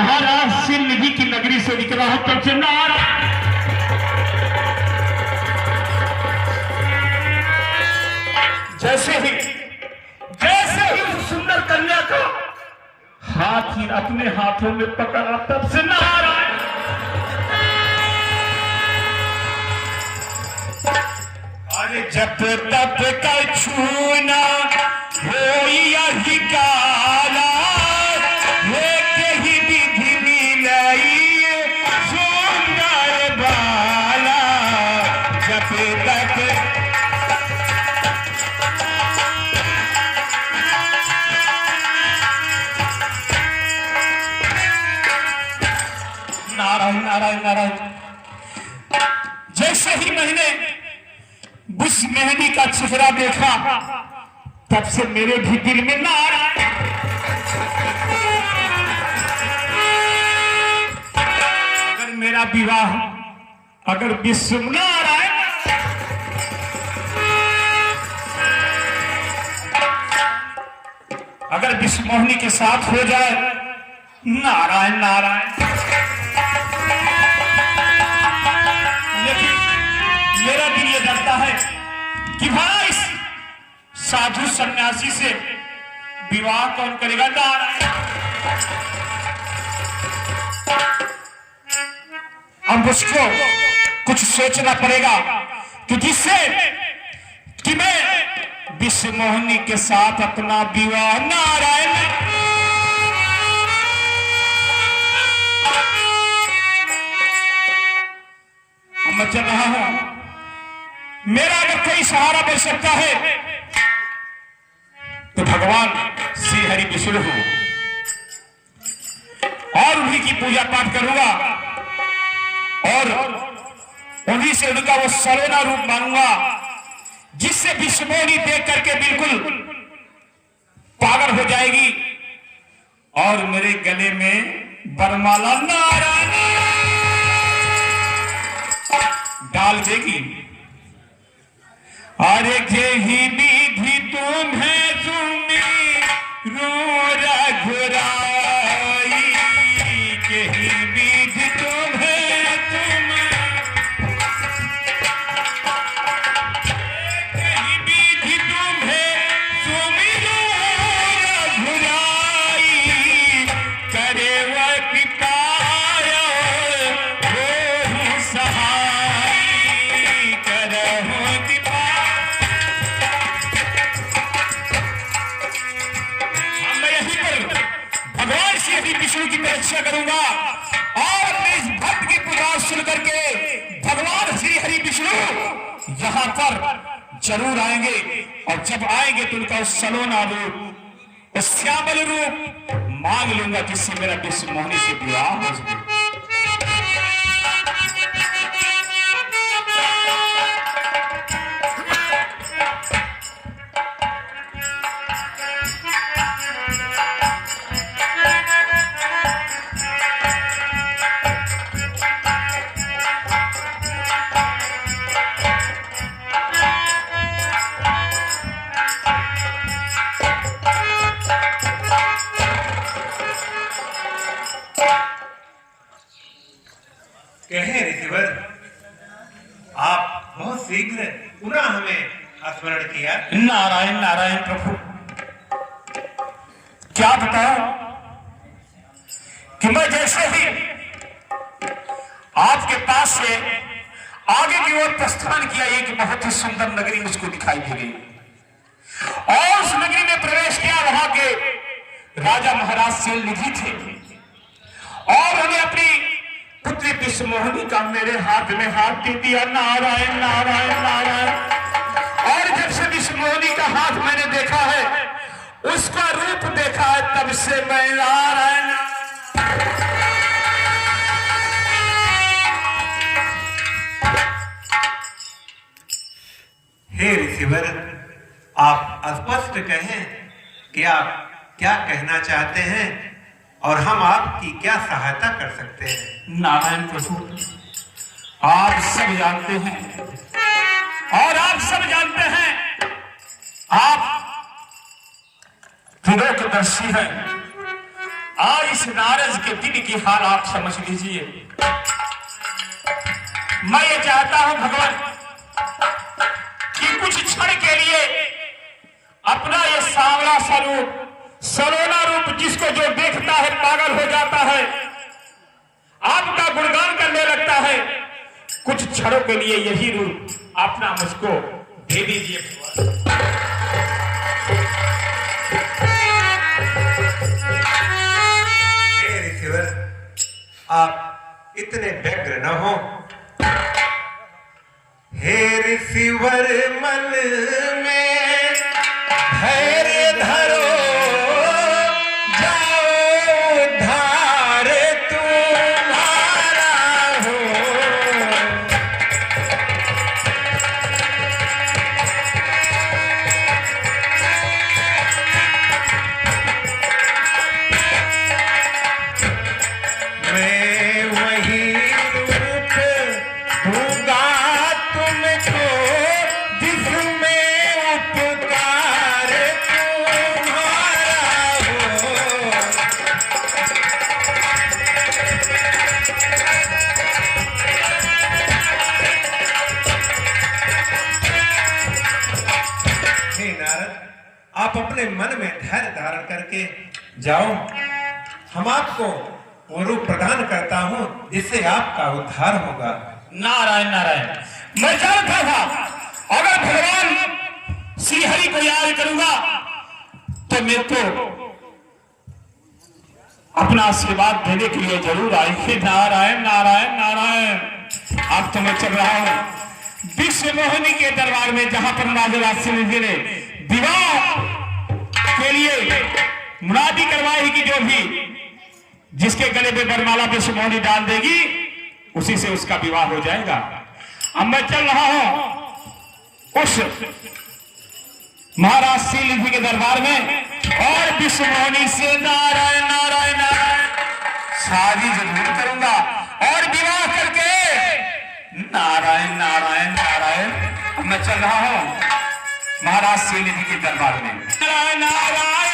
महाराज निधि की नगरी से निकला हूं तब से नारायण। जैसे ही उस सुंदर कन्या को हाथ ही अपने हाथों में पकड़ा तब से नारायण। अरे जब तब का छूना हो यही काला ही विधि मिलाई सुंदर बाला। जब तक नारायण नारायण नारायण। जैसे ही मैंने उस मेहंदी का चेहरा देखा तब से मेरे भी दिल में नारायण। अगर मेरा विवाह अगर विश्व नारायण अगर विश्व मोहिनी के साथ हो जाए नारायण नारायण। लेकिन मेरा दिल ये डरता है कि भाई साधु सन्यासी से विवाह कौन करेगा नारायण। अब मुझको कुछ सोचना पड़ेगा कि जिससे कि मैं विश्व मोहिनी के साथ अपना विवाह नारायण। मैं चल रहा हूं। मेरा अगर कोई सहारा बन सकता है तो भगवान श्री हरि विष्णु हो और उन्हीं की पूजा पाठ करूंगा और उन्हीं से उनका वो सलोना रूप मांगूंगा जिससे विश्व मोहिनी देख करके बिल्कुल पागल हो जाएगी और मेरे गले में वरमाला नारायण डाल देगी। अरे यही विधि तुम्हें रघुराई यही विधि तुम्हें यही विधि तुम्हें रघुराई करे वह पिता विष्णु की परीक्षा करूंगा और अपने इस भक्त की पुकार सुन करके भगवान श्री हरि विष्णु यहां पर जरूर आएंगे और जब आएंगे तो उनका उस सलोना रूप उस श्यामल रूप मांग लूंगा जिससे मेरा विश्व मोहिनी से विवाह हो सके। कहे ऋषिवर आप बहुत शीघ्र पुनः हमें स्मरण किया। नारायण नारायण प्रभु क्या बताओ कि मैं जैसे ही आपके पास से आगे की ओर प्रस्थान किया एक बहुत ही सुंदर नगरी मुझको दिखाई दे गई और उस नगरी में प्रवेश किया। वहां के राजा महाराज शैलनिधि थे और उन्हें अपनी पुत्री विश्व मोहिनी का मेरे हाथ में हाथ दे दिया। नारायण नारायण नारायण। और जब से विश्व मोहिनी का हाथ मैंने देखा है उसका रूप देखा है तब से मैं नारायण। हे ऋषिवर आप स्पष्ट कहें कि आप क्या कहना चाहते हैं और हम आपकी क्या सहायता कर सकते हैं। नारायण प्रभु आप सब जानते हैं और आप सब जानते हैं आप त्रिलोकदर्शी हैं। आज इस नारद के दिन की हाल आप समझ लीजिए। मैं ये चाहता हूं भगवान कि कुछ क्षण के लिए अपना ये सांवला सा रूप, सलोना रूप, जिसको जो देखता है पागल हो जाता है, आपका गुणगान करने लगता है, कुछ क्षणों के लिए यही रूप अपना मुझको दे दीजिए। आप इतने व्यग्र न हो। हे ऋषिवर मन में धैर्य धरो, जाओ धार तुम्हारा हो। मैं वही रूप दूंगा तुमको जिसमें उपकार तुम्हारा हो। हे नारद, आप अपने मन में धैर्य धारण करके जाओ। हम आपको वो रूप प्रदान करता हूं जिससे आपका उद्धार होगा। नारायण नारायण। मैं जानता था अगर भगवान श्री हरि को याद करूंगा तो मैं तो अपना आशीर्वाद देने के लिए जरूर आएंगे। नारायण नारायण नारायण। अब तो मैं चल रहा हूं विश्व मोहिनी के दरबार में, जहां पर राजा सिंह ने विवाह के लिए मुनादी करवाई कि जो भी जिसके गले में वरमाला विश्व मोहिनी डाल देगी उसी से उसका विवाह हो जाएगा। अब मैं चल रहा हूं उस महाराज श्रीनिधि के दरबार में और विश्व मोहिनी से नारायण नारायण नारायण शादी जरूर करूंगा और विवाह करके नारायण नारायण नारायण। अब मैं चल रहा हूं महाराज श्रीनिधि के दरबार में। नारायण नारायण।